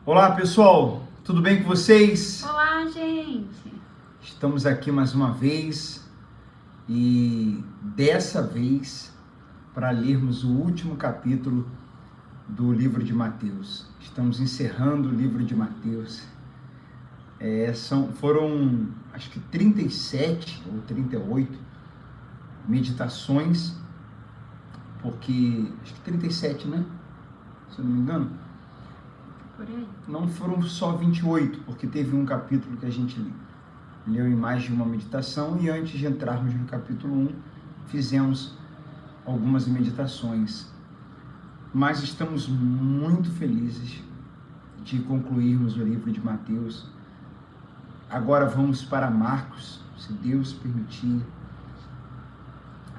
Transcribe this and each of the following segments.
Olá, pessoal, tudo bem com vocês? Olá, gente! Estamos aqui mais uma vez e dessa vez para lermos o último capítulo do livro de Mateus. Estamos encerrando o livro de Mateus. Foram acho que 37 ou 38 meditações, porque acho que 37, né? Se eu não me engano. Por aí. Não foram só 28, porque teve um capítulo que a gente leu em mais de uma meditação, e antes de entrarmos no capítulo 1, fizemos algumas meditações. Mas estamos muito felizes de concluirmos o livro de Mateus. Agora vamos para Marcos, se Deus permitir.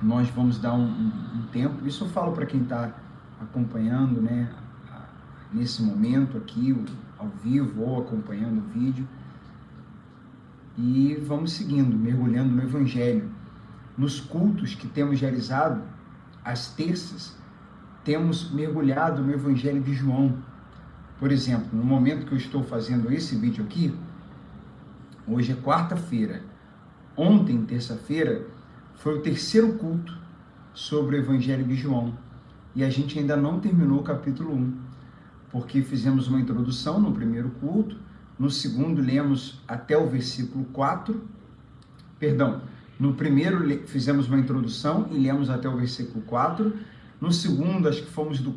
Nós vamos dar um tempo, isso eu falo para quem está acompanhando, né? Nesse momento aqui, ao vivo ou acompanhando o vídeo, e vamos seguindo, mergulhando no Evangelho. Nos cultos que temos realizado, às terças, temos mergulhado no Evangelho de João. Por exemplo, no momento que eu estou fazendo esse vídeo aqui, hoje é quarta-feira. Ontem, terça-feira, foi o terceiro culto sobre o Evangelho de João, e a gente ainda não terminou o capítulo 1. Porque fizemos uma introdução no primeiro culto, no segundo lemos até o versículo 4, no primeiro fizemos uma introdução e lemos até o versículo 4, no segundo acho que fomos do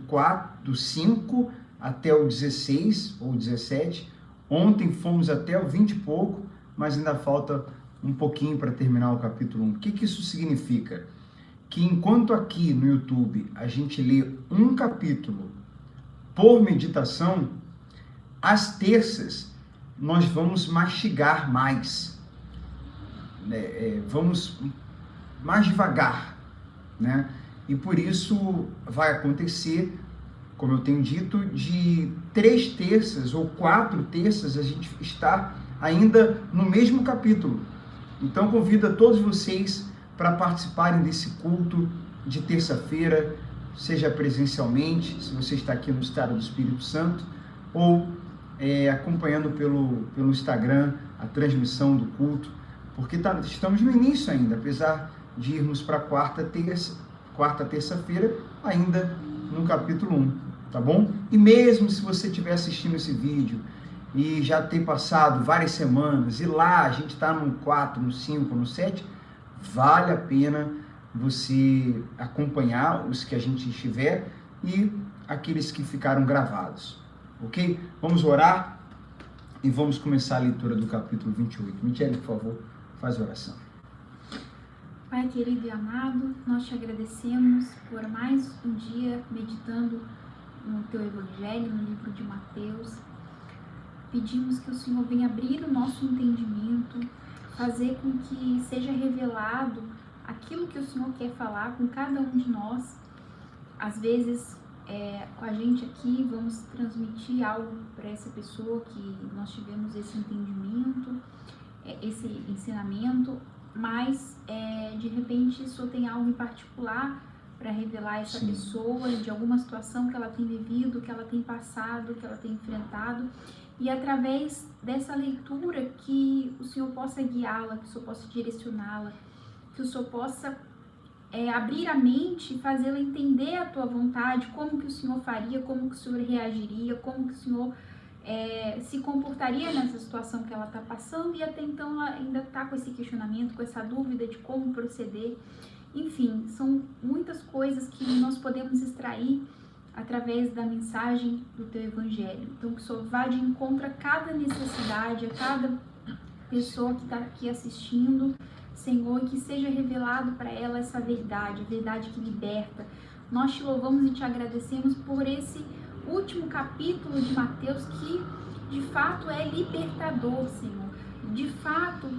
5 até o 16 ou 17, ontem fomos até o 20 e pouco, mas ainda falta um pouquinho para terminar o capítulo 1. O que isso significa? Que enquanto aqui no YouTube a gente lê um capítulo por meditação, às terças nós vamos mastigar mais, vamos mais devagar, né? E por isso vai acontecer, como eu tenho dito, de 3 terças ou 4 terças a gente está ainda no mesmo capítulo. Então convido a todos vocês para participarem desse culto de terça-feira, seja presencialmente, se você está aqui no estado do Espírito Santo, ou acompanhando pelo Instagram a transmissão do culto, porque estamos no início ainda, apesar de irmos para quarta terça-feira, ainda no capítulo 1, tá bom? E mesmo se você estiver assistindo esse vídeo e já ter passado várias semanas, e lá a gente está no 4, no 5, no 7, vale a pena você acompanhar os que a gente estiver e aqueles que ficaram gravados, ok? Vamos orar e vamos começar a leitura do capítulo 28. Michele, por favor, faz a oração. Pai querido e amado, nós te agradecemos por mais um dia meditando no teu Evangelho, no livro de Mateus. Pedimos que o Senhor venha abrir o nosso entendimento, fazer com que seja revelado aquilo que o Senhor quer falar com cada um de nós. Às vezes, com a gente aqui, vamos transmitir algo para essa pessoa que nós tivemos esse entendimento, esse ensinamento, mas de repente o Senhor tem algo em particular para revelar a essa pessoa de alguma situação que ela tem vivido, que ela tem passado, que ela tem enfrentado, e através dessa leitura que o Senhor possa guiá-la, que o Senhor possa direcioná-la, que o Senhor possa abrir a mente e fazê-la entender a tua vontade, como que o Senhor faria, como que o Senhor reagiria, como que o Senhor se comportaria nessa situação que ela está passando, e até então ela ainda está com esse questionamento, com essa dúvida de como proceder. Enfim, são muitas coisas que nós podemos extrair através da mensagem do teu Evangelho. Então que o Senhor vá de encontro a cada necessidade, a cada pessoa que está aqui assistindo, Senhor, e que seja revelado para ela essa verdade, a verdade que liberta. Nós te louvamos e te agradecemos por esse último capítulo de Mateus, que de fato é libertador, Senhor. De fato,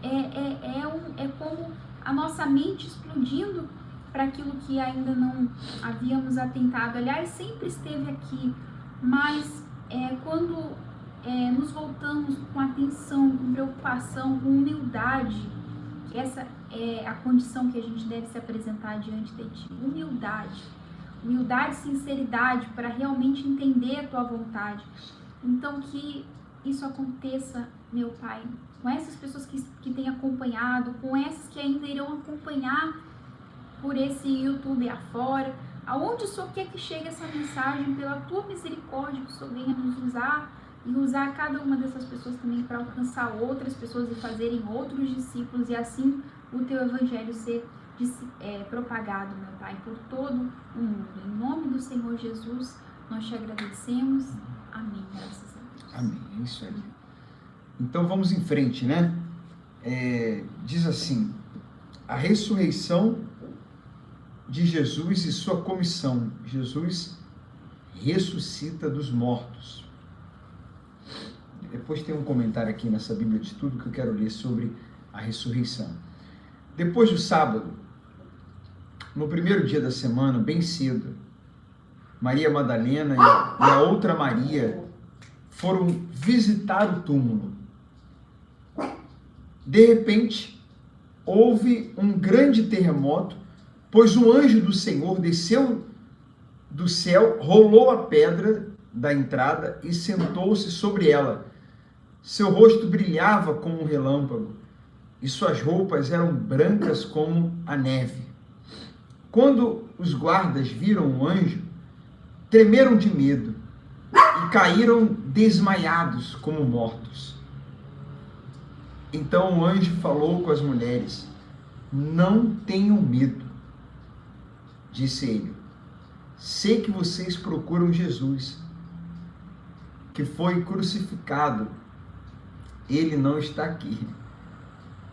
é como a nossa mente explodindo para aquilo que ainda não havíamos atentado. Aliás, sempre esteve aqui, mas quando nos voltamos com atenção, com preocupação, com humildade, essa é a condição que a gente deve se apresentar diante de ti. Humildade e sinceridade para realmente entender a tua vontade, Então, que isso aconteça, meu Pai, com essas pessoas que têm acompanhado, com essas que ainda irão acompanhar por esse YouTube afora, aonde o Senhor quer que chegue essa mensagem, pela Tua misericórdia, que o Senhor venha nos usar e usar cada uma dessas pessoas também para alcançar outras pessoas e fazerem outros discípulos, e assim o Teu Evangelho ser propagado, meu Pai, por todo o mundo. Em nome do Senhor Jesus, nós te agradecemos. Amém. Graças a Deus. Amém. É isso aí. Então vamos em frente, né? Diz assim: a ressurreição de Jesus e sua comissão. Jesus ressuscita dos mortos. Depois tem um comentário aqui nessa Bíblia de Estudo que eu quero ler sobre a ressurreição. Depois do sábado, no primeiro dia da semana, bem cedo, Maria Madalena e a outra Maria foram visitar o túmulo. De repente, houve um grande terremoto, pois um anjo do Senhor desceu do céu, rolou a pedra da entrada e sentou-se sobre ela. Seu rosto brilhava como um relâmpago e suas roupas eram brancas como a neve. Quando os guardas viram o anjo, tremeram de medo e caíram desmaiados como mortos. Então o anjo falou com as mulheres: não tenham medo, disse ele. Sei que vocês procuram Jesus, que foi crucificado. Ele não está aqui.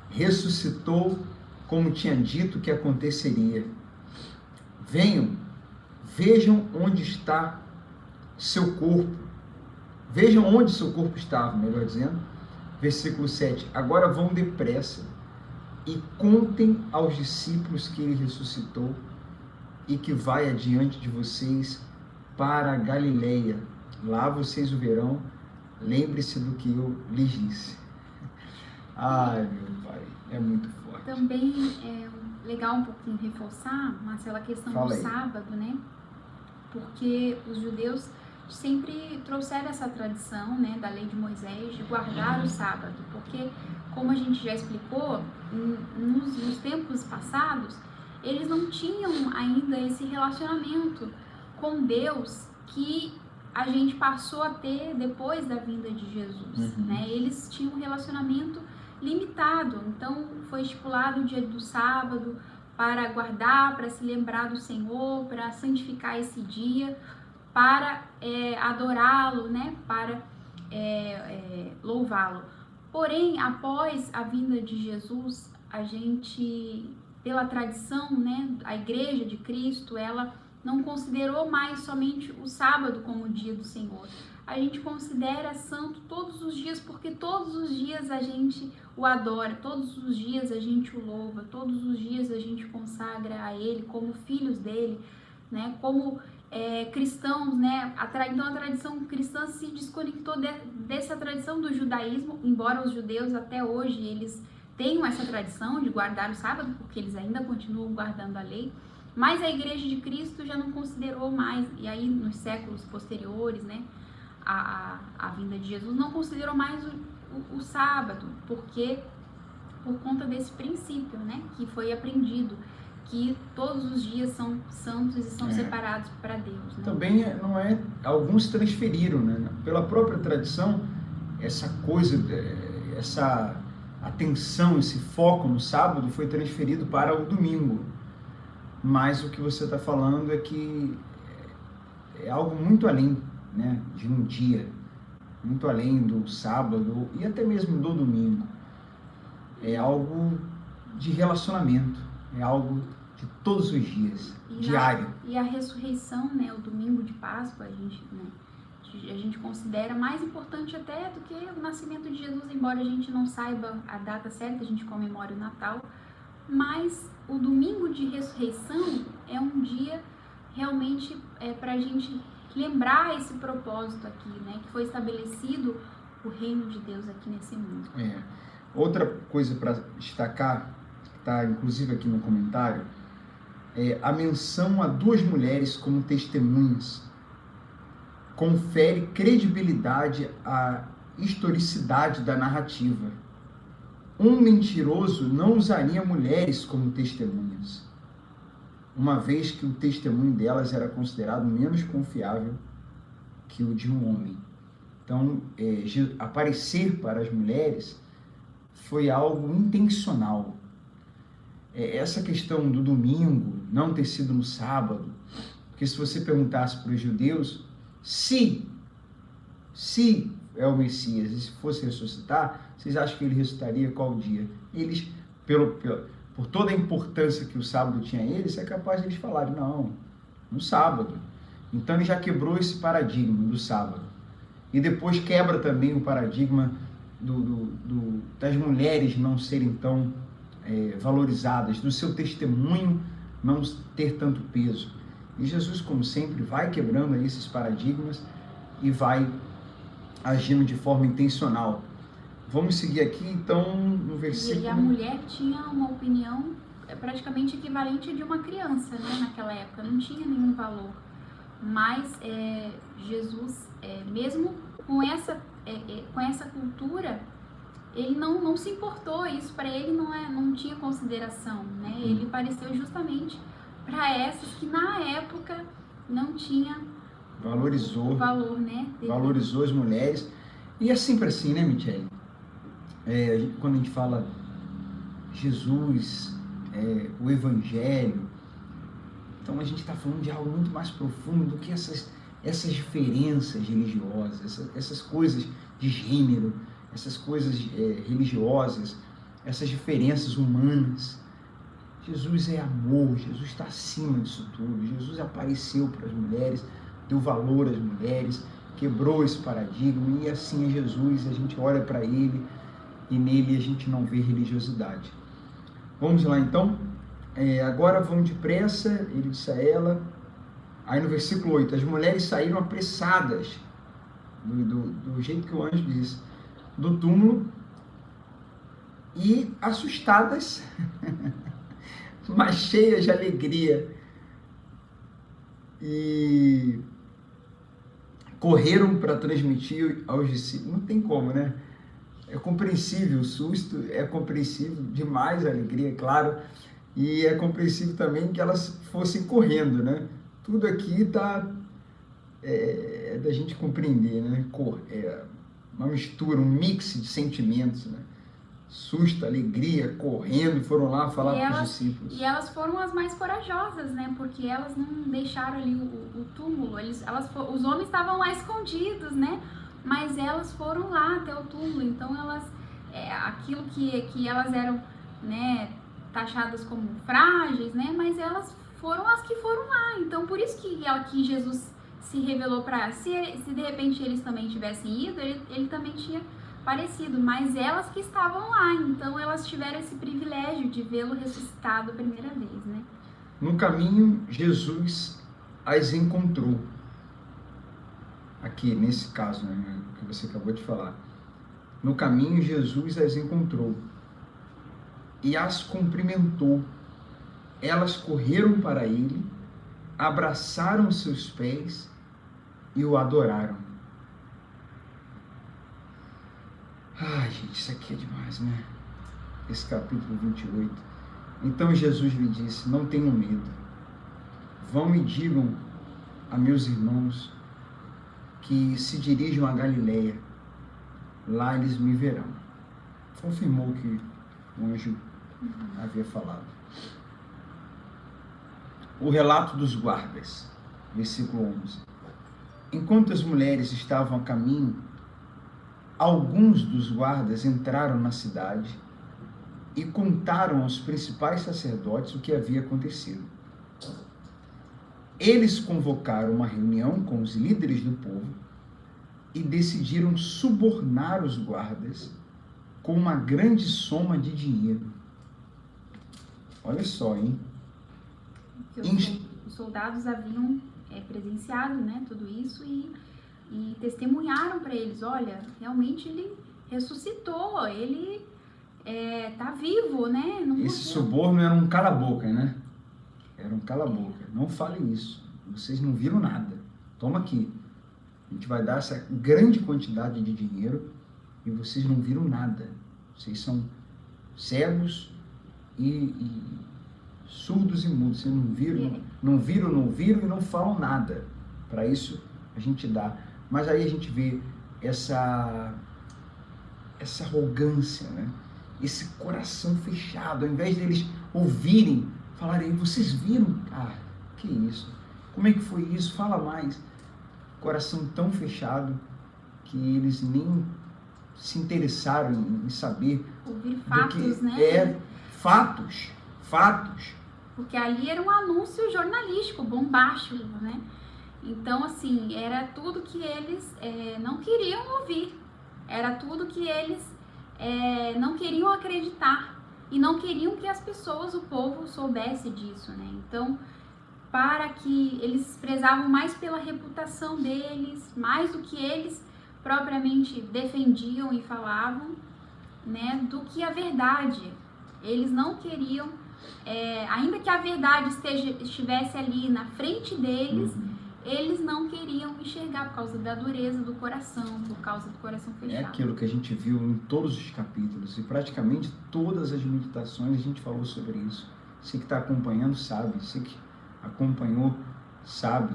Ressuscitou como tinha dito que aconteceria. Venham, vejam onde está seu corpo. Vejam onde seu corpo estava, melhor dizendo. Versículo 7. Agora vão depressa e contem aos discípulos que ele ressuscitou e que vai adiante de vocês para a Galileia. Lá vocês o verão. Lembre-se do que eu lhes disse. Ai, meu Pai, é muito forte. Também é legal um pouquinho reforçar, Marcelo, a questão do sábado, né? Porque os judeus sempre trouxeram essa tradição, né, da lei de Moisés de guardar o sábado, porque, como a gente já explicou, nos tempos passados, eles não tinham ainda esse relacionamento com Deus que a gente passou a ter depois da vinda de Jesus, né? Eles tinham um relacionamento limitado, então foi estipulado o dia do sábado para guardar, para se lembrar do Senhor, para santificar esse dia, para adorá-lo, né? Para louvá-lo. Porém, após a vinda de Jesus, a gente, pela tradição, né, a Igreja de Cristo, ela não considerou mais somente o sábado como o dia do Senhor. A gente considera santo todos os dias, porque todos os dias a gente o adora, todos os dias a gente o louva, todos os dias a gente consagra a Ele como filhos dele, né? Como cristãos, né? Então a tradição cristã se desconectou dessa tradição do judaísmo, embora os judeus até hoje eles tenham essa tradição de guardar o sábado, porque eles ainda continuam guardando a lei. Mas a Igreja de Cristo já não considerou mais, e aí nos séculos posteriores, né, a vinda de Jesus, não considerou mais o sábado, porque por conta desse princípio, né, que foi aprendido, que todos os dias são santos e são separados para Deus. Né? Também alguns transferiram, né, pela própria tradição, essa coisa, essa atenção, esse foco no sábado foi transferido para o domingo. Mas o que você está falando é que é algo muito além, né, de um dia, muito além do sábado e até mesmo do domingo. É algo de relacionamento, é algo de todos os dias, diário. E a ressurreição, né, o domingo de Páscoa, a gente considera mais importante até do que o nascimento de Jesus, embora a gente não saiba a data certa, a gente comemora o Natal. Mas o domingo de ressurreição é um dia realmente para a gente lembrar esse propósito aqui, né? Que foi estabelecido o reino de Deus aqui nesse mundo. Outra coisa para destacar, que está inclusive aqui no comentário, é a menção a duas mulheres como testemunhas. confere credibilidade à historicidade da narrativa. Um mentiroso não usaria mulheres como testemunhas, uma vez que o testemunho delas era considerado menos confiável que o de um homem. Então, aparecer para as mulheres foi algo intencional. Essa questão do domingo não ter sido no sábado, porque se você perguntasse para os judeus se é o Messias e se fosse ressuscitar, vocês acham que ele ressuscitaria qual dia? Eles, por toda a importância que o sábado tinha a eles, é capaz de eles falarem, não, no sábado. Então ele já quebrou esse paradigma do sábado. E depois quebra também o paradigma das mulheres não serem tão valorizadas, do seu testemunho não ter tanto peso. E Jesus, como sempre, vai quebrando esses paradigmas e vai agindo de forma intencional. Vamos seguir aqui, então, no versículo... E a mulher tinha uma opinião praticamente equivalente a de uma criança, né, naquela época, não tinha nenhum valor. Mas Jesus, mesmo com essa cultura, ele não se importou, isso para ele não tinha consideração, né? Ele apareceu justamente para essas que na época não tinha valorizou, valor, né? Valorizou as mulheres. E é sempre assim, né, Michele? Quando a gente fala Jesus, o Evangelho, então a gente está falando de algo muito mais profundo do que essas diferenças religiosas, essas coisas de gênero, essas coisas religiosas, essas diferenças humanas. Jesus é amor, Jesus está acima disso tudo. Jesus apareceu para as mulheres, deu valor às mulheres, quebrou esse paradigma, e assim é Jesus. A gente olha para ele e nele a gente não vê religiosidade. Vamos lá então? Agora vão depressa, ele disse a ela. Aí no versículo 8, as mulheres saíram apressadas, do jeito que o anjo diz, do túmulo, e assustadas, mas cheias de alegria, e correram para transmitir aos discípulos. Não tem como, né? É compreensível o susto, é compreensível demais a alegria, claro, e é compreensível também que elas fossem correndo, né? Tudo aqui está da gente compreender, né? Uma mistura, um mix de sentimentos, né? Susto, alegria, correndo, foram lá falar para os discípulos. E elas foram as mais corajosas, né? Porque elas não deixaram ali o túmulo. Os homens estavam lá escondidos, né? Mas elas foram lá até o túmulo. Então aquilo que elas eram, né, taxadas como frágeis, né? Mas elas foram as que foram lá. Então por isso que aqui Jesus se revelou para elas. Se de repente eles também tivessem ido, ele também tinha parecido, mas elas que estavam lá, então elas tiveram esse privilégio de vê-lo ressuscitado a primeira vez, né? No caminho, Jesus as encontrou. Aqui, nesse caso, né, que você acabou de falar. No caminho, Jesus as encontrou e as cumprimentou. Elas correram para ele, abraçaram seus pés e o adoraram. Ai, gente, isso aqui é demais, né? Esse capítulo 28. Então Jesus lhe disse, não tenham medo. Vão e digam a meus irmãos que se dirijam a Galileia. Lá eles me verão. Confirmou que o anjo havia falado. O relato dos guardas. Versículo 11. Enquanto as mulheres estavam a caminho, alguns dos guardas entraram na cidade e contaram aos principais sacerdotes o que havia acontecido. Eles convocaram uma reunião com os líderes do povo e decidiram subornar os guardas com uma grande soma de dinheiro. Olha só, hein? Os soldados haviam presenciado, né, tudo isso e testemunharam para eles, olha, realmente ele ressuscitou, ele tá vivo, né? Esse suborno era um cala-boca, né? Era um cala-boca. Não falem isso. Vocês não viram nada. Toma aqui. gente vai dar essa grande quantidade de dinheiro e vocês não viram nada. Vocês são cegos e surdos e mudos. Vocês não viram e não falam nada. Para isso a gente dá. Mas aí a gente vê essa arrogância, né? Esse coração fechado. Ao invés deles ouvirem, falarem, vocês viram? Ah, que isso? Como é que foi isso? Fala mais. Coração tão fechado que eles nem se interessaram em saber. Ouvir fatos, né? Fatos. Porque ali era um anúncio jornalístico, bombástico, né? Então, assim, era tudo que eles não queriam ouvir. Era tudo que eles não queriam acreditar. E não queriam que as pessoas, o povo, soubesse disso, né? Então, para que eles prezavam mais pela reputação deles, mais do que eles propriamente defendiam e falavam, né? Do que a verdade. Eles não queriam, ainda que a verdade estivesse ali na frente deles, eles não queriam enxergar por causa da dureza do coração, por causa do coração fechado. É aquilo que a gente viu em todos os capítulos e praticamente todas as meditações a gente falou sobre isso. Você que está acompanhando sabe, você que acompanhou sabe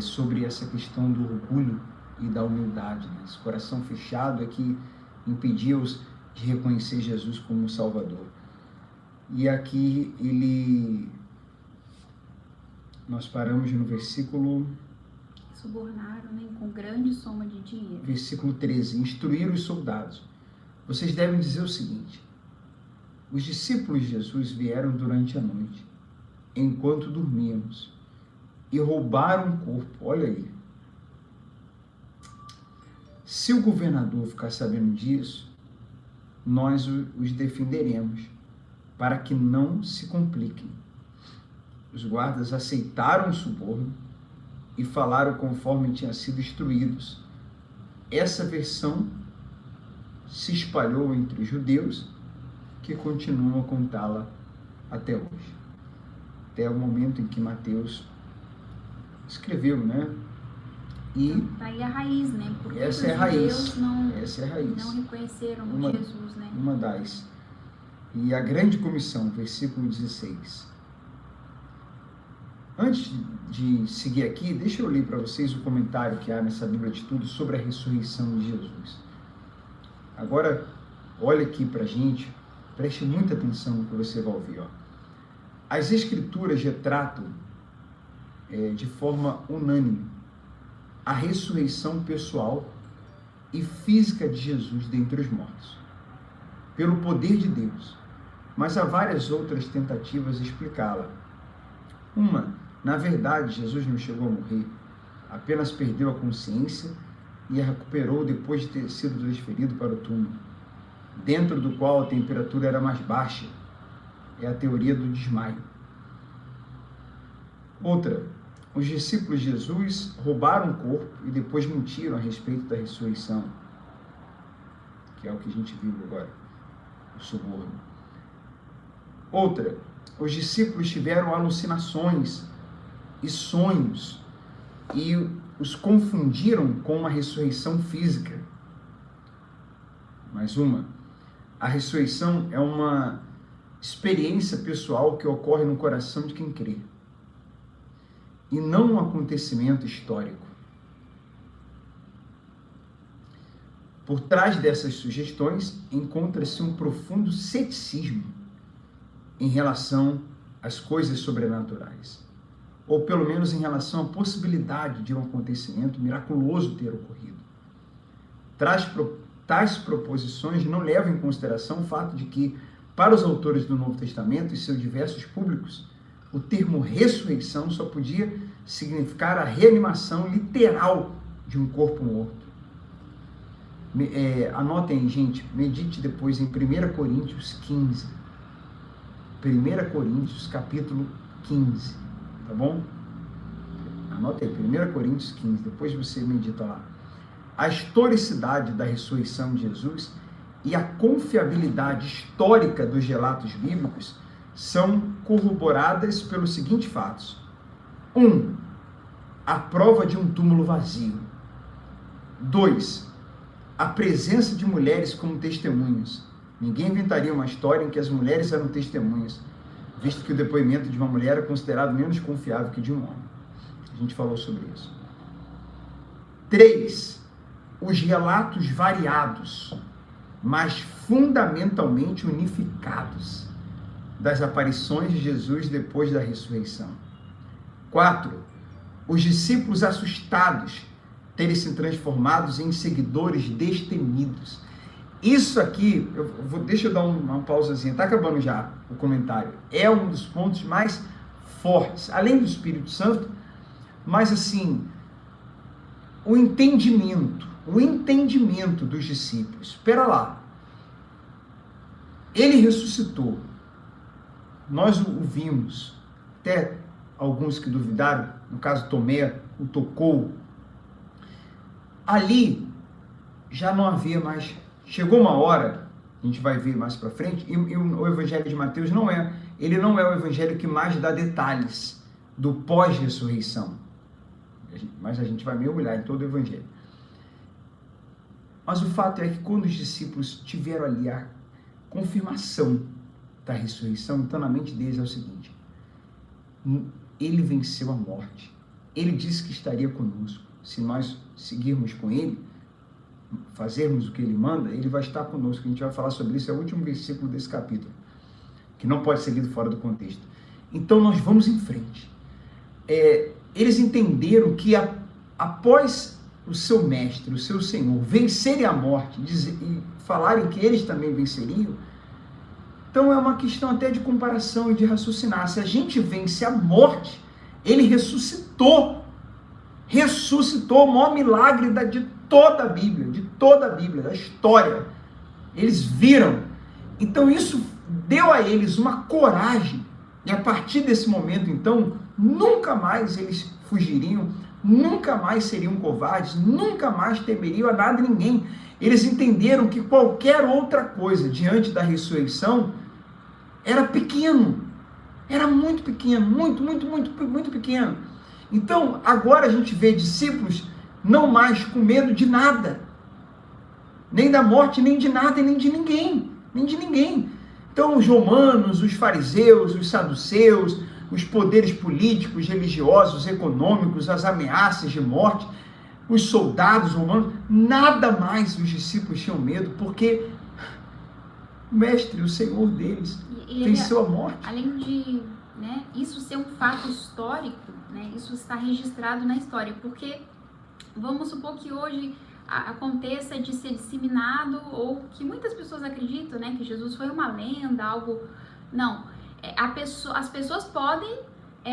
sobre essa questão do orgulho e da humildade. Né? Esse coração fechado é que impedia-os de reconhecer Jesus como Salvador. E aqui nós paramos no versículo... Subornaram, né, com grande soma de dinheiro. Versículo 13. Instruíram os soldados. Vocês devem dizer o seguinte: os discípulos de Jesus vieram durante a noite, enquanto dormíamos, e roubaram o corpo. Olha aí. Se o governador ficar sabendo disso, nós os defenderemos, para que não se compliquem. Os guardas aceitaram o suborno e falaram conforme tinham sido instruídos. Essa versão se espalhou entre os judeus, que continuam a contá-la até hoje. Até o momento em que Mateus escreveu, né? E então, tá aí a raiz, né? Porque essa é a raiz. Essa é a raiz. Não reconheceram Jesus, né? Uma das. E a grande comissão, versículo 16. Antes de seguir aqui, deixa eu ler para vocês o comentário que há nessa Bíblia de Estudo sobre a ressurreição de Jesus. Agora, olha aqui para a gente, preste muita atenção no que você vai ouvir. Ó. As Escrituras retratam de forma unânime a ressurreição pessoal e física de Jesus dentre os mortos, pelo poder de Deus, mas há várias outras tentativas de explicá-la. Na verdade, Jesus não chegou a morrer, apenas perdeu a consciência e a recuperou depois de ter sido transferido para o túmulo, dentro do qual a temperatura era mais baixa. É a teoria do desmaio. Outra, os discípulos de Jesus roubaram o corpo e depois mentiram a respeito da ressurreição, que é o que a gente viu agora, o suborno. Outra, os discípulos tiveram alucinações e sonhos e os confundiram com uma ressurreição física. Mais uma, a ressurreição é uma experiência pessoal que ocorre no coração de quem crê, e não um acontecimento histórico. Por trás dessas sugestões encontra-se um profundo ceticismo em relação às coisas sobrenaturais, ou pelo menos em relação à possibilidade de um acontecimento miraculoso ter ocorrido. Tais proposições não levam em consideração o fato de que, para os autores do Novo Testamento e seus diversos públicos, o termo ressurreição só podia significar a reanimação literal de um corpo morto. Anotem, gente, medite depois em 1 Coríntios 15. 1 Coríntios, capítulo 15, tá bom? Anota aí, 1 Coríntios 15, depois você medita lá. A historicidade da ressurreição de Jesus e a confiabilidade histórica dos relatos bíblicos são corroboradas pelos seguintes fatos. A prova de um túmulo vazio. 2. A presença de mulheres como testemunhas. Ninguém inventaria uma história em que as mulheres eram testemunhas, visto que o depoimento de uma mulher é considerado menos confiável que de um homem. A gente falou sobre isso. 3. Os relatos variados, mas fundamentalmente unificados, das aparições de Jesus depois da ressurreição. 4. Os discípulos assustados terem se transformado em seguidores destemidos. Isso aqui, deixa eu dar uma pausazinha, está acabando já o comentário. É um dos pontos mais fortes, além do Espírito Santo, mas assim, o entendimento dos discípulos. Espera lá, ele ressuscitou, nós o vimos, até alguns que duvidaram, no caso Tomé, o tocou. Ali já não havia mais, chegou uma hora, a gente vai ver mais para frente, e o Evangelho de Mateus não é o evangelho que mais dá detalhes do pós-ressurreição, mas a gente vai mergulhar em todo o evangelho. Mas o fato é que quando os discípulos tiveram ali a confirmação da ressurreição, então na mente deles é o seguinte: ele venceu a morte, ele disse que estaria conosco, se nós seguirmos com ele, fazermos o que ele manda, ele vai estar conosco. A gente vai falar sobre isso, é o último versículo desse capítulo, que não pode ser lido fora do contexto. Então nós vamos em frente. Eles entenderam que após o seu mestre, o seu Senhor, vencerem a morte e falarem que eles também venceriam, então é uma questão até de comparação e de raciocinar. Se a gente vence a morte, ele ressuscitou, o maior milagre de toda a Bíblia, da história. Eles viram. Então isso deu a eles uma coragem, e a partir desse momento, então, nunca mais eles fugiriam, nunca mais seriam covardes, nunca mais temeriam a nada e ninguém. Eles entenderam que qualquer outra coisa diante da ressurreição era pequeno, era muito pequeno, muito pequeno. Então, agora a gente vê discípulos não mais com medo de nada, nem da morte, nem de nada, nem de ninguém. Então, os romanos, os fariseus, os saduceus, os poderes políticos, religiosos, econômicos, as ameaças de morte, os soldados romanos, nada mais os discípulos tinham medo, porque o mestre, o Senhor deles, venceu a morte. Além de isso ser um fato histórico, isso está registrado na história, porque vamos supor que hoje aconteça de ser disseminado, ou que muitas pessoas acreditam, que Jesus foi uma lenda, algo... Não, as pessoas podem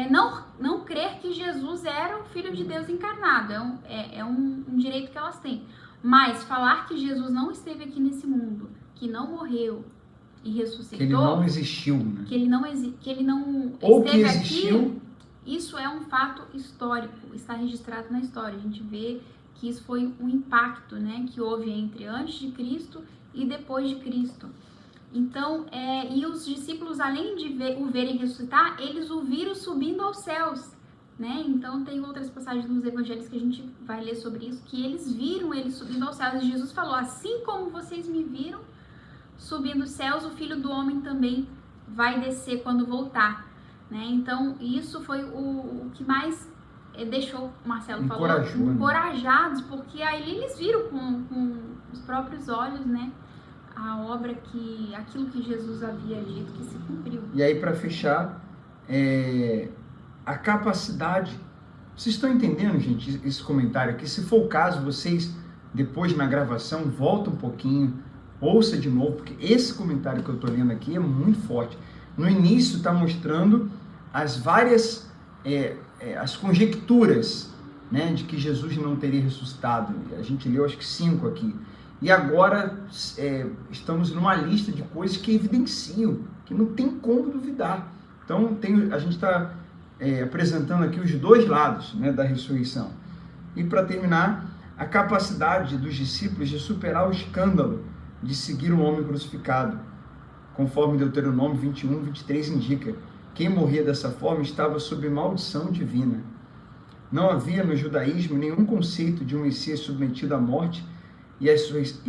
não crer que Jesus era o Filho de Deus encarnado, é um direito que elas têm, mas falar que Jesus não esteve aqui nesse mundo, que não morreu e ressuscitou... Que ele não existiu, né? Que ele não ou esteve que existiu... aqui, isso é um fato histórico, está registrado na história. A gente vê que isso foi um impacto, que houve entre antes de Cristo e depois de Cristo. Então, e os discípulos, além de o verem ressuscitar, eles o viram subindo aos céus, Então, tem outras passagens nos evangelhos que a gente vai ler sobre isso, que eles viram ele subindo aos céus. E Jesus falou: assim como vocês me viram subindo aos céus, o Filho do Homem também vai descer quando voltar, Então, isso foi o que mais deixou, Marcelo falou, encorajados, porque aí eles viram com os próprios olhos, a obra aquilo que Jesus havia dito que se cumpriu. E aí, para fechar, a capacidade, vocês estão entendendo, gente, esse comentário aqui? Se for o caso, vocês, depois na gravação, volta um pouquinho, ouça de novo, porque esse comentário que eu estou lendo aqui é muito forte. No início está mostrando as várias... as conjecturas, de que Jesus não teria ressuscitado. A gente leu acho que 5 aqui. E agora estamos numa lista de coisas que evidenciam, que não tem como duvidar. Então a gente está apresentando aqui os dois lados, da ressurreição. E para terminar, a capacidade dos discípulos de superar o escândalo de seguir um homem crucificado, conforme Deuteronômio 21, 23 indica. Quem morria dessa forma estava sob maldição divina. Não havia no judaísmo nenhum conceito de um Messias submetido à morte e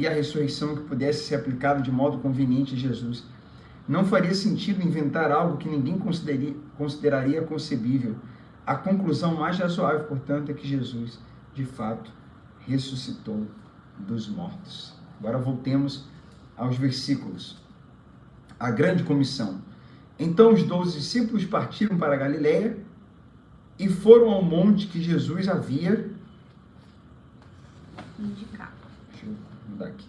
a ressurreição que pudesse ser aplicado de modo conveniente a Jesus. Não faria sentido inventar algo que ninguém consideraria concebível. A conclusão mais razoável, portanto, é que Jesus, de fato, ressuscitou dos mortos. Agora voltemos aos versículos. A grande comissão. Então os 12 discípulos partiram para a Galileia e foram ao monte que Jesus havia indicado. Deixa eu mudar aqui.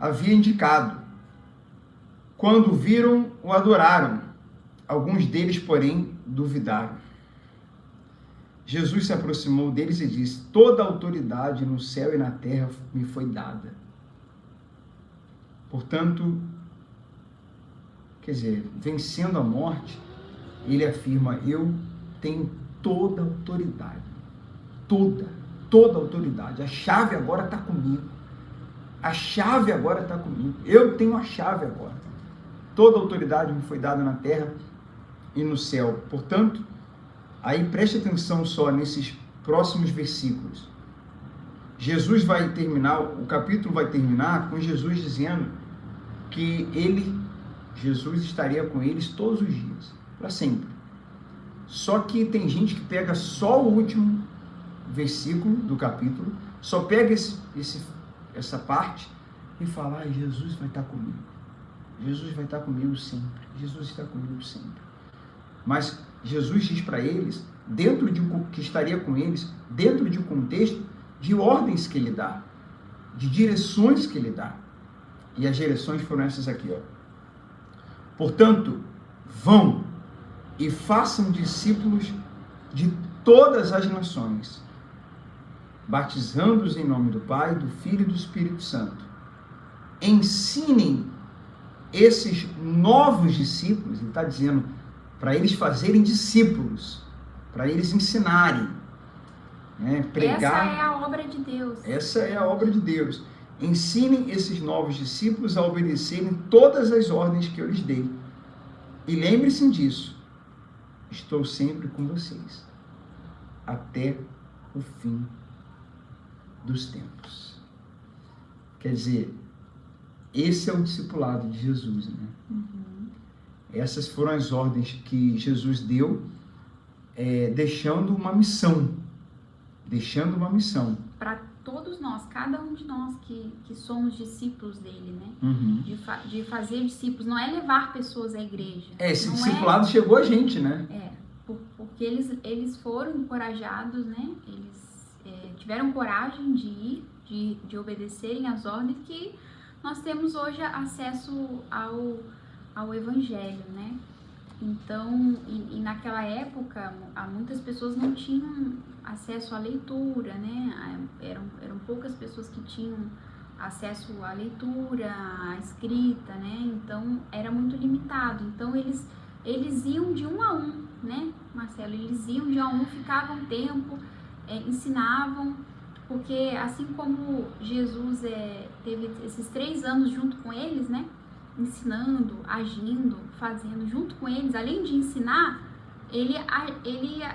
Havia indicado. Quando viram, o adoraram. Alguns deles, porém, duvidaram. Jesus se aproximou deles e disse: toda a autoridade no céu e na terra me foi dada. Portanto, quer dizer, vencendo a morte, ele afirma: eu tenho toda a autoridade. Toda a autoridade. A chave agora está comigo. A chave agora está comigo. Eu tenho a chave agora. Toda a autoridade me foi dada na terra e no céu. Portanto, aí preste atenção só nesses próximos versículos. Jesus vai terminar, o capítulo vai terminar com Jesus dizendo que Jesus estaria com eles todos os dias, para sempre. Só que tem gente que pega só o último versículo do capítulo, só pega essa parte e fala: Jesus vai estar comigo. Jesus vai estar comigo sempre. Jesus está comigo sempre. Mas Jesus diz para eles, que estaria com eles, dentro de um contexto de ordens que ele dá, de direções que ele dá. E as direções foram essas aqui, ó. Portanto, vão e façam discípulos de todas as nações, batizando-os em nome do Pai, do Filho e do Espírito Santo. Ensinem esses novos discípulos, ele está dizendo, para eles fazerem discípulos, para eles ensinarem, né, pregar. Essa é a obra de Deus. Essa é a obra de Deus. Ensinem esses novos discípulos a obedecerem todas as ordens que eu lhes dei. E lembre-se disso. Estou sempre com vocês, até o fim dos tempos. Quer dizer, esse é o discipulado de Jesus, né? Uhum. Essas foram as ordens que Jesus deu, deixando uma missão. Para todos nós, cada um de nós que somos discípulos dele, né? Uhum. De fazer discípulos, não é levar pessoas à igreja. Esse discipulado chegou a gente, né? Porque eles foram encorajados, né? Eles tiveram coragem de ir, de obedecerem às ordens que nós temos hoje acesso ao Evangelho, né? Então, e naquela época, muitas pessoas não tinham acesso à leitura, né? Eram poucas pessoas que tinham acesso à leitura, à escrita, né? Então, era muito limitado. Então, eles iam de um a um, né, Marcelo? Eles iam de um a um, ficavam um tempo, ensinavam, porque assim como Jesus teve esses 3 anos junto com eles, né? Ensinando, agindo, fazendo junto com eles, além de ensinar, ele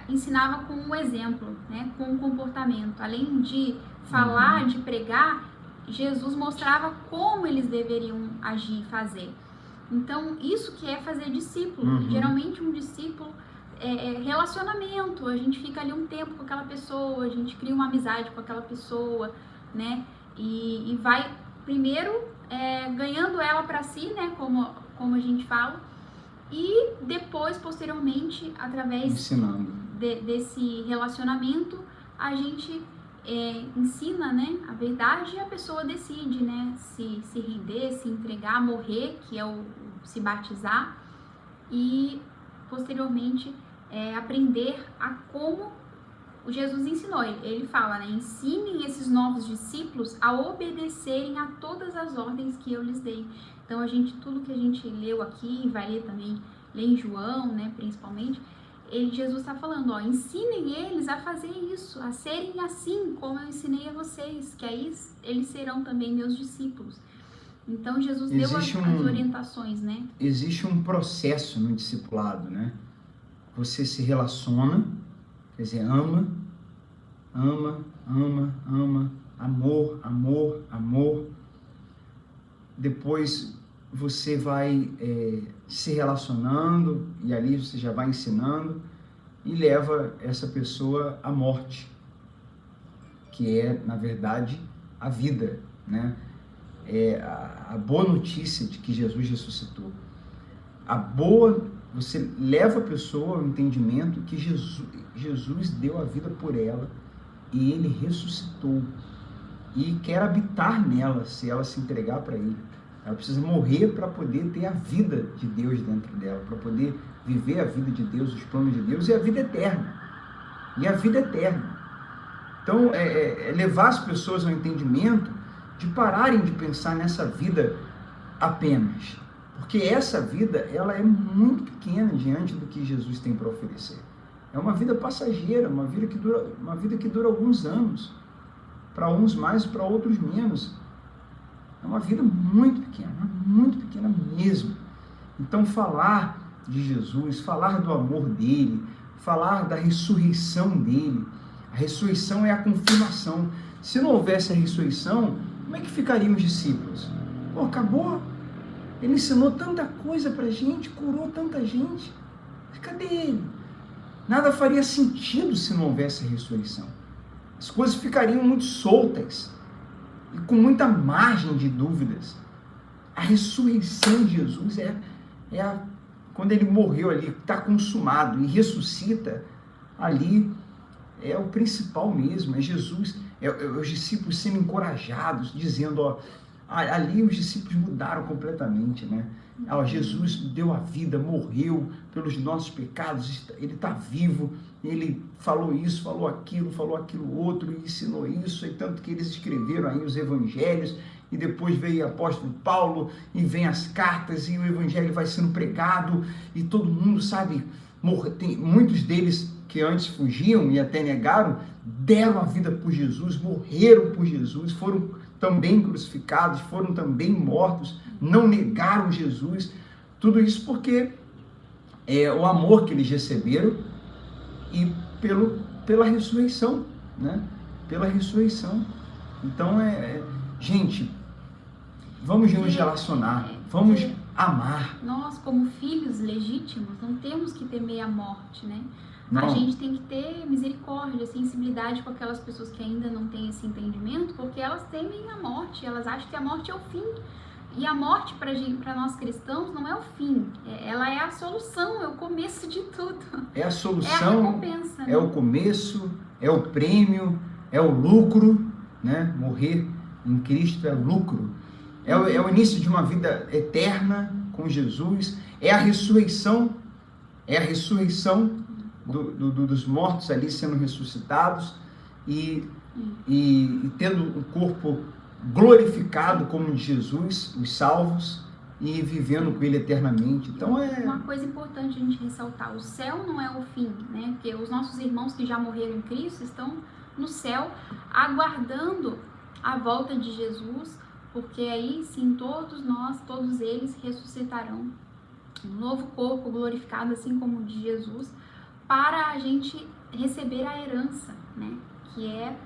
ensinava com um exemplo, né? Com um comportamento. Além de falar, de pregar, Jesus mostrava como eles deveriam agir e fazer. Então, isso que é fazer discípulo. Uhum. Geralmente um discípulo é relacionamento, a gente fica ali um tempo com aquela pessoa, a gente cria uma amizade com aquela pessoa, né? E vai primeiro ganhando ela para si, né? Como a gente fala, e depois, posteriormente, através desse relacionamento, a gente ensina, né, a verdade, e a pessoa decide, né, se render, se entregar, morrer, que é o se batizar, e posteriormente aprender a como o Jesus ensinou. Ele fala, né, ensinem esses novos discípulos a obedecerem a todas as ordens que eu lhes dei. Então, tudo que a gente leu aqui, vai ler também, lê em João, né, principalmente, Jesus está falando, ó, ensinem eles a fazer isso, a serem assim como eu ensinei a vocês, que aí eles serão também meus discípulos. Então, Jesus deu as orientações, né? Existe um processo no discipulado, né? Você se relaciona, Quer dizer, ama, ama, ama, ama, amor, amor, amor. Depois você vai se relacionando e ali você já vai ensinando e leva essa pessoa à morte, que é, na verdade, a vida, né? É a boa notícia de que Jesus ressuscitou. Você leva a pessoa ao entendimento que Jesus deu a vida por ela e ele ressuscitou e quer habitar nela se ela se entregar para ele. Ela precisa morrer para poder ter a vida de Deus dentro dela, para poder viver a vida de Deus, os planos de Deus e a vida eterna. E a vida eterna. Então, levar as pessoas ao entendimento de pararem de pensar nessa vida apenas. Porque essa vida, ela é muito pequena diante do que Jesus tem para oferecer. É uma vida passageira, uma vida que dura alguns anos. Para uns mais, para outros menos. É uma vida muito pequena mesmo. Então, falar de Jesus, falar do amor dele, falar da ressurreição dele. A ressurreição é a confirmação. Se não houvesse a ressurreição, como é que ficariam os discípulos? Pô, acabou. Ele ensinou tanta coisa pra gente, curou tanta gente. Mas cadê ele? Nada faria sentido se não houvesse a ressurreição. As coisas ficariam muito soltas e com muita margem de dúvidas. A ressurreição de Jesus quando ele morreu ali, está consumado e ressuscita ali, é o principal mesmo, é Jesus, os discípulos sendo encorajados, dizendo, ó, ali os discípulos mudaram completamente, né? Ó, Jesus deu a vida, morreu pelos nossos pecados, ele está vivo, ele falou isso, falou aquilo outro, ensinou isso, e tanto que eles escreveram aí os evangelhos, e depois veio o apóstolo Paulo, e vem as cartas, e o evangelho vai sendo pregado, e todo mundo sabe, muitos deles que antes fugiam e até negaram, deram a vida por Jesus, morreram por Jesus, foram também crucificados, foram também mortos, não negaram Jesus, tudo isso porque o amor que eles receberam e pela ressurreição, né? Pela ressurreição. Então, gente, vamos nos relacionar, vamos amar. Nós, como filhos legítimos, não temos que temer a morte, né? Não. A gente tem que ter misericórdia, sensibilidade com aquelas pessoas que ainda não têm esse entendimento, porque elas temem a morte, elas acham que a morte é o fim. E a morte, para nós cristãos, não é o fim, ela é a solução, é o começo de tudo. É a solução, é a recompensa, né? É o começo, é o prêmio, é o lucro, né? Morrer em Cristo é lucro. É o início de uma vida eterna com Jesus, é a ressurreição dos mortos ali sendo ressuscitados e tendo um corpo glorificado como de Jesus, os salvos, e vivendo com ele eternamente. Então uma coisa importante a gente ressaltar, o céu não é o fim, né? Porque os nossos irmãos que já morreram em Cristo estão no céu aguardando a volta de Jesus, porque aí sim todos eles ressuscitarão um novo corpo glorificado assim como o de Jesus, para a gente receber a herança, né? Que é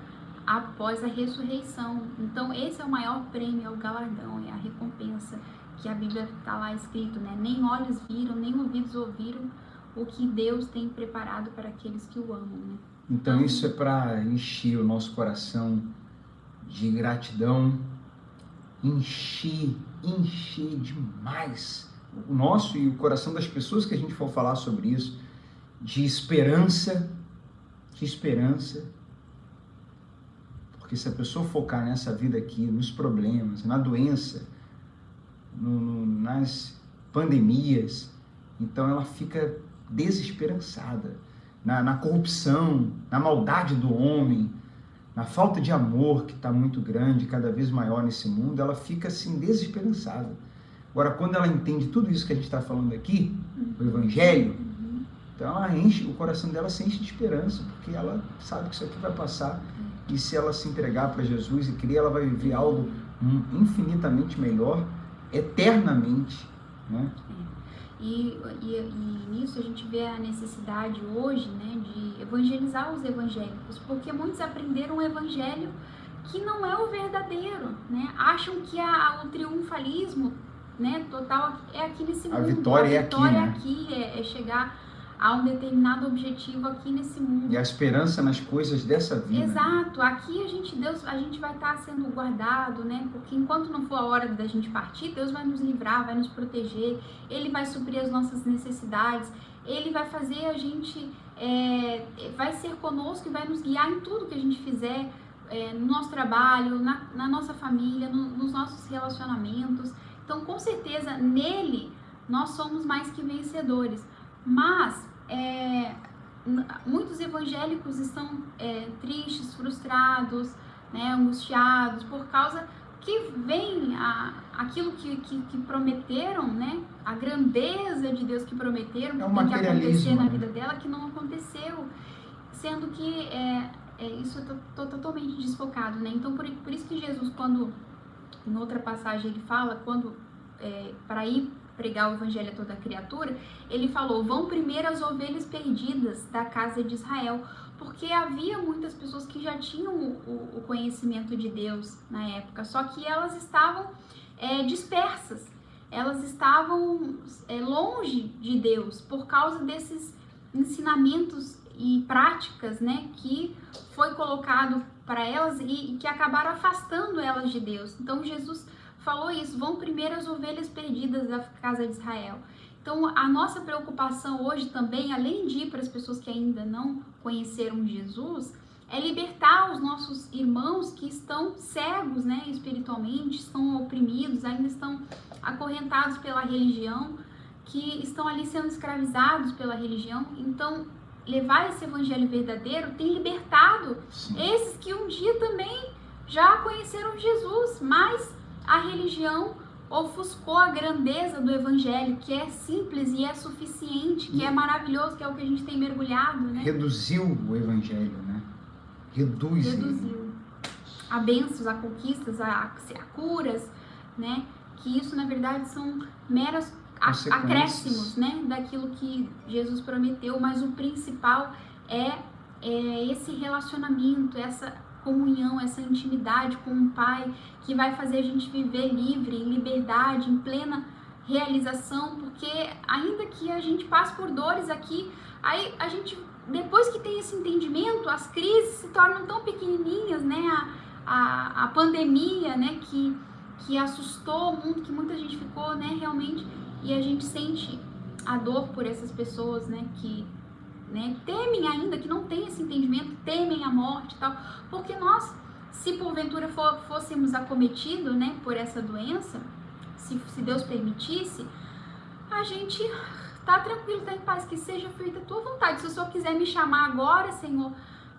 após a ressurreição. Então esse é o maior prêmio, é o galardão, é a recompensa que a Bíblia está lá escrito, né? Nem olhos viram, nem ouvidos ouviram o que Deus tem preparado para aqueles que o amam, né? Então isso é para encher o nosso coração de gratidão, encher demais o nosso e o coração das pessoas que a gente for falar sobre isso, de esperança, porque se a pessoa focar nessa vida aqui, nos problemas, na doença, nas pandemias, então ela fica desesperançada, na corrupção, na maldade do homem, na falta de amor que está muito grande, cada vez maior nesse mundo, ela fica assim desesperançada. Agora, quando ela entende tudo isso que a gente está falando aqui, o Evangelho, então ela enche, o coração dela se enche de esperança, porque ela sabe que isso aqui vai passar, e se ela se entregar para Jesus e crer, ela vai viver algo infinitamente melhor, eternamente, né? E nisso a gente vê a necessidade hoje, né, de evangelizar os evangélicos, porque muitos aprenderam o evangelho que não é o verdadeiro, né? Acham que o triunfalismo, né, total é aqui nesse mundo. A vitória é né? aqui, é chegar a um determinado objetivo aqui nesse mundo. E a esperança nas coisas dessa vida. Exato. Aqui a gente vai estar sendo guardado, né? Porque enquanto não for a hora da gente partir, Deus vai nos livrar, vai nos proteger, Ele vai suprir as nossas necessidades, Ele vai fazer a gente, vai ser conosco e vai nos guiar em tudo que a gente fizer, no nosso trabalho, na nossa família, nos nossos relacionamentos. Então, com certeza, nele, nós somos mais que vencedores. Mas muitos evangélicos estão tristes, frustrados, né, angustiados, por causa que vem aquilo que prometeram, né, a grandeza de Deus que prometeram, que tem que acontecer na vida dela, que não aconteceu, sendo que isso totalmente desfocado, né? Então, por isso que Jesus, quando, em outra passagem, ele fala, para ir pregar o evangelho a toda criatura, ele falou, vão primeiro as ovelhas perdidas da casa de Israel, porque havia muitas pessoas que já tinham o conhecimento de Deus na época, só que elas estavam dispersas, elas estavam longe de Deus, por causa desses ensinamentos e práticas, né, que foi colocado para elas e que acabaram afastando elas de Deus. Então Jesus falou isso, vão primeiro as ovelhas perdidas da casa de Israel. Então a nossa preocupação hoje também, além de ir para as pessoas que ainda não conheceram Jesus, é libertar os nossos irmãos que estão cegos, né, espiritualmente, estão oprimidos, ainda estão acorrentados pela religião, que estão ali sendo escravizados pela religião. Então levar esse evangelho verdadeiro tem libertado esses que um dia também já conheceram Jesus, mas a religião ofuscou a grandeza do evangelho, que é simples e é suficiente, que é maravilhoso, que é o que a gente tem mergulhado, né? Reduziu o evangelho, né? Reduziu. A bênçãos, a conquistas, a curas, né? Que isso, na verdade, são meros acréscimos, né? Daquilo que Jesus prometeu, mas o principal é esse relacionamento, essa comunhão, essa intimidade com o Pai, que vai fazer a gente viver livre, em liberdade, em plena realização, porque ainda que a gente passe por dores aqui, aí a gente, depois que tem esse entendimento, as crises se tornam tão pequenininhas, né? A pandemia, né? Que assustou o mundo, que muita gente ficou, né? Realmente, e a gente sente a dor por essas pessoas, né? Que temem ainda, que não tem esse entendimento, temem a morte e tal, porque nós, se porventura fôssemos acometidos, né, por essa doença, se Deus permitisse, a gente tá tranquilo, tá em paz, que seja feita a tua vontade. Se o Senhor quiser me chamar agora, Senhor,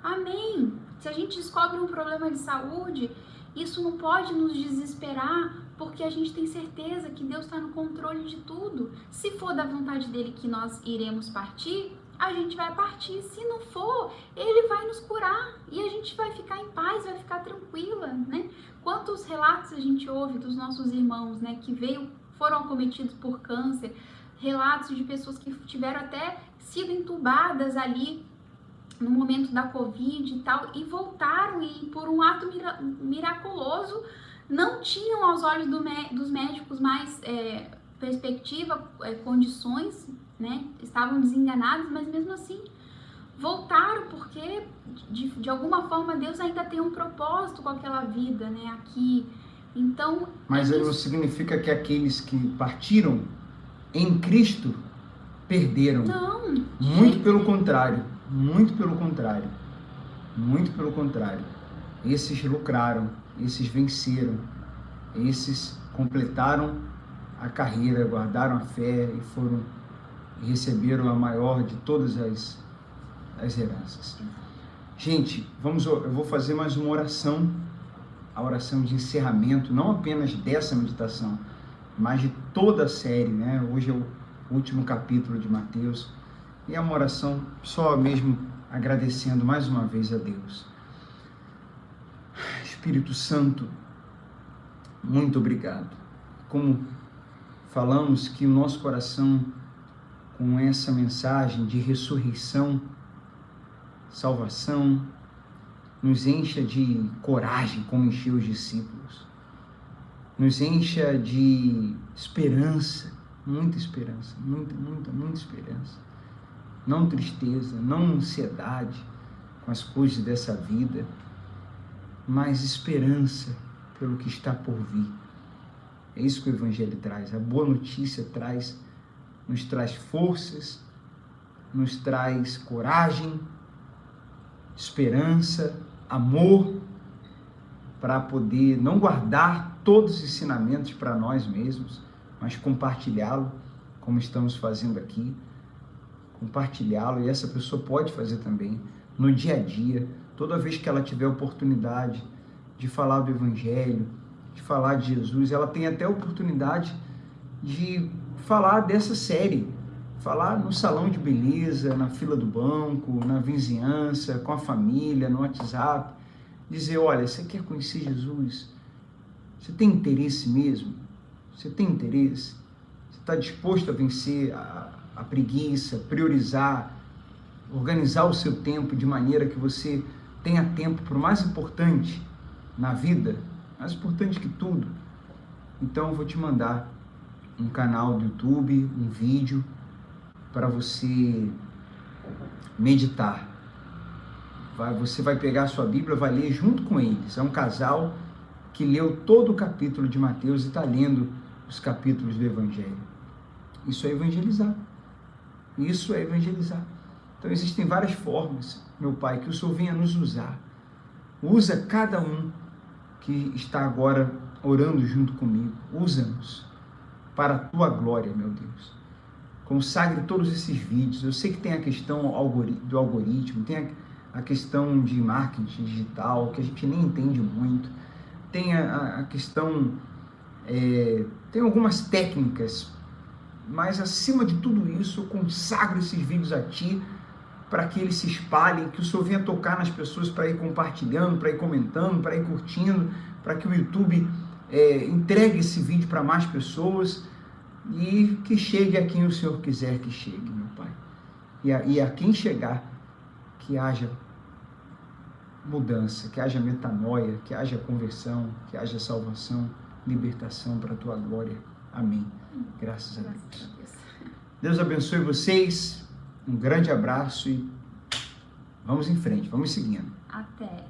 amém. Se a gente descobre um problema de saúde, isso não pode nos desesperar, porque a gente tem certeza que Deus está no controle de tudo. Se for da vontade dele que nós iremos partir, a gente vai partir. Se não for, ele vai nos curar e a gente vai ficar em paz, vai ficar tranquila, né? Quantos relatos a gente ouve dos nossos irmãos, né, que foram acometidos por câncer, relatos de pessoas que tiveram até sido entubadas ali no momento da Covid e tal, e voltaram e por um ato miraculoso não tinham aos olhos dos médicos mais perspectiva, condições, né? Estavam desenganados, mas mesmo assim voltaram, porque de alguma forma Deus ainda tem um propósito com aquela vida, né? Aqui. Então, mas não significa que aqueles que partiram em Cristo perderam. Não. Muito pelo contrário. Muito pelo contrário. Muito pelo contrário. Esses lucraram, esses venceram, esses completaram a carreira, guardaram a fé e receberam a maior de todas as heranças. Gente, eu vou fazer mais uma oração, a oração de encerramento, não apenas dessa meditação, mas de toda a série, né? Hoje é o último capítulo de Mateus, e é uma oração só mesmo agradecendo mais uma vez a Deus. Espírito Santo, muito obrigado. Como falamos que o nosso coração com essa mensagem de ressurreição, salvação, nos encha de coragem, como encheu os discípulos, nos encha de esperança, muita esperança, muita esperança, não tristeza, não ansiedade com as coisas dessa vida, mas esperança pelo que está por vir. É isso que o Evangelho traz. A boa notícia nos traz forças, nos traz coragem, esperança, amor, para poder não guardar todos os ensinamentos para nós mesmos, mas compartilhá-lo, como estamos fazendo aqui, compartilhá-lo, e essa pessoa pode fazer também no dia a dia, toda vez que ela tiver oportunidade de falar do Evangelho, de falar de Jesus, ela tem até a oportunidade de falar dessa série, falar no salão de beleza, na fila do banco, na vizinhança, com a família, no WhatsApp, dizer, olha, você quer conhecer Jesus? Você tem interesse mesmo? Você tem interesse? Você está disposto a vencer a preguiça, priorizar, organizar o seu tempo de maneira que você tenha tempo para o mais importante na vida, mais importante que tudo? Então eu vou te mandar um canal do YouTube, um vídeo para você meditar. Você vai pegar a sua Bíblia, vai ler junto com eles. É um casal que leu todo o capítulo de Mateus e está lendo os capítulos do Evangelho. Isso é evangelizar. Isso é evangelizar. Então existem várias formas, meu Pai, que o Senhor venha nos usar. Usa cada um que está agora orando junto comigo. Usa-nos para a Tua glória, meu Deus. Consagre todos esses vídeos. Eu sei que tem a questão do algoritmo, tem a questão de marketing digital, que a gente nem entende muito. Tem a questão... tem algumas técnicas, mas acima de tudo isso, eu consagro esses vídeos a Ti, para que eles se espalhem, que o Senhor venha tocar nas pessoas para ir compartilhando, para ir comentando, para ir curtindo, para que o YouTube entregue esse vídeo para mais pessoas e que chegue a quem o Senhor quiser que chegue, meu Pai. E a quem chegar, que haja mudança, que haja metanoia, que haja conversão, que haja salvação, libertação para a Tua glória. Amém. Graças a Deus. Deus abençoe vocês. Um grande abraço e vamos em frente, vamos seguindo. Até.